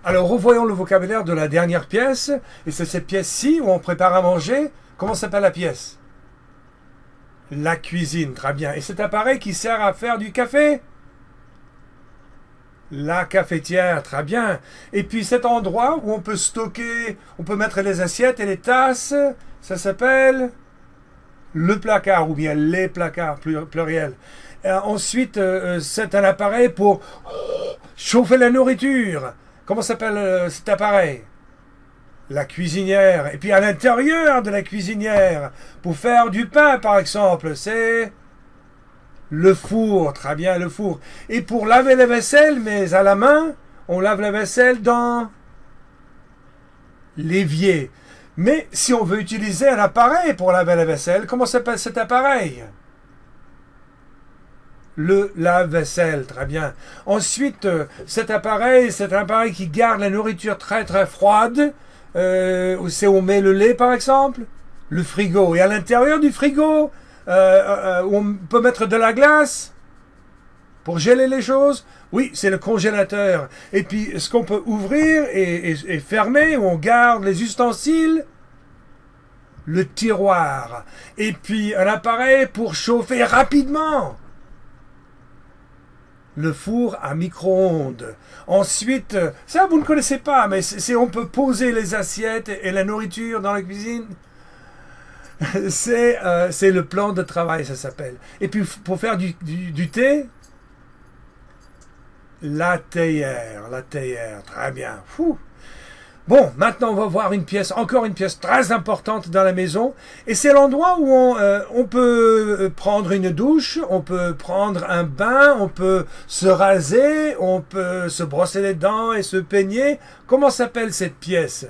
Alors, revoyons le vocabulaire de la dernière pièce. Et c'est cette pièce-ci où on prépare à manger. Comment s'appelle la pièce? La cuisine, très bien. Et cet appareil qui sert à faire du café? La cafetière, très bien. Et puis cet endroit où on peut stocker, on peut mettre les assiettes et les tasses, ça s'appelle le placard ou bien les placards, pluriel. Ensuite, c'est un appareil pour chauffer la nourriture. Comment s'appelle cet appareil? La cuisinière. Et puis à l'intérieur de la cuisinière, pour faire du pain par exemple, c'est le four. Très bien, le four. Et pour laver la vaisselle, mais à la main, on lave la vaisselle dans l'évier. Mais si on veut utiliser un appareil pour laver la vaisselle, comment s'appelle cet appareil? Le lave-vaisselle, très bien. Ensuite, cet appareil, c'est un appareil qui garde la nourriture très très froide. C'est où on met le lait par exemple. Le frigo. Et à l'intérieur du frigo, on peut mettre de la glace pour geler les choses. Oui, c'est le congélateur. Et puis, ce qu'on peut ouvrir et fermer, où on garde les ustensiles, le tiroir. Et puis, un appareil pour chauffer rapidement, le four à micro-ondes. Ensuite, ça vous ne connaissez pas, mais on peut poser les assiettes et la nourriture dans la cuisine. C'est le plan de travail, ça s'appelle. Et puis, pour faire du thé, la théière, très bien. Fou. Bon, maintenant on va voir encore une pièce très importante dans la maison. Et c'est l'endroit où on peut prendre une douche, on peut prendre un bain, on peut se raser, on peut se brosser les dents et se peigner. Comment s'appelle cette pièce?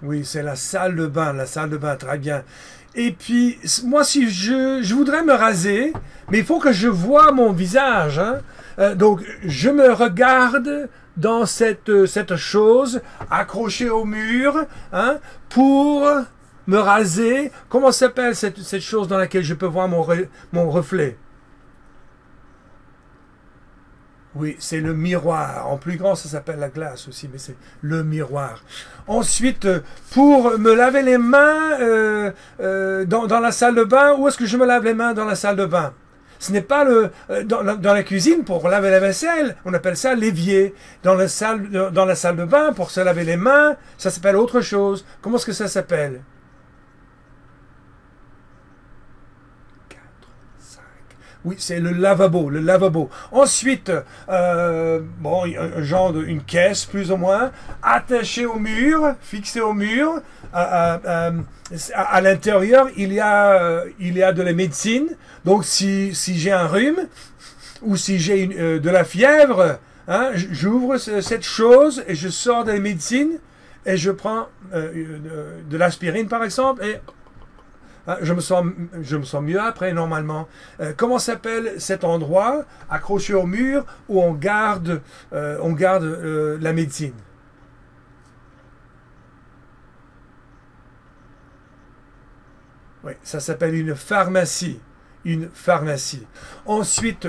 Oui, c'est la salle de bain, très bien. Et puis, moi, si je voudrais me raser, mais il faut que je voie mon visage, hein. Donc, je me regarde dans cette chose accrochée au mur, hein, pour me raser. Comment s'appelle cette chose dans laquelle je peux voir mon reflet? Oui, c'est le miroir. En plus grand, ça s'appelle la glace aussi, mais c'est le miroir. Ensuite, pour me laver les mains dans la salle de bain, où est-ce que je me lave les mains dans la salle de bain? Ce n'est pas dans la cuisine pour laver la vaisselle, on appelle ça l'évier. Dans la salle de bain, pour se laver les mains, ça s'appelle autre chose. Comment est-ce que ça s'appelle? Oui, c'est le lavabo, Ensuite, bon, une caisse plus ou moins, attachée au mur, fixée au mur. À l'intérieur, il y a de la médecine. Donc, si j'ai un rhume ou si j'ai de la fièvre, hein, j'ouvre cette chose et je sors de la médecine et je prends de l'aspirine, par exemple, et je me sens mieux après, normalement. Comment s'appelle cet endroit accroché au mur où on garde la médecine? Oui, ça s'appelle une pharmacie. Ensuite,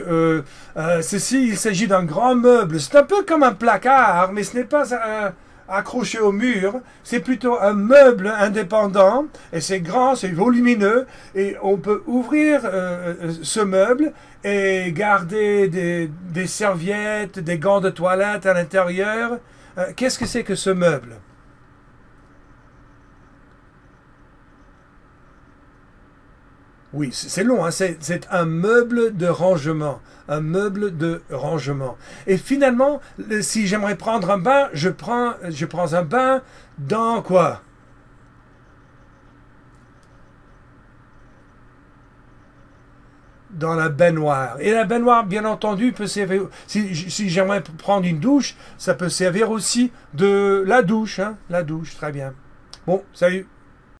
ceci, il s'agit d'un grand meuble. C'est un peu comme un placard, mais ce n'est pas accroché au mur, c'est plutôt un meuble indépendant, et c'est grand, c'est volumineux, et on peut ouvrir ce meuble et garder des serviettes, des gants de toilette à l'intérieur. Qu'est-ce que c'est que ce meuble? Oui, c'est long, hein? C'est un meuble de rangement. Et finalement, si j'aimerais prendre un bain, je prends un bain dans quoi? Dans la baignoire. Et la baignoire, bien entendu, peut servir. Si j'aimerais prendre une douche, ça peut servir aussi de la douche, hein? La douche, très bien. Bon, salut.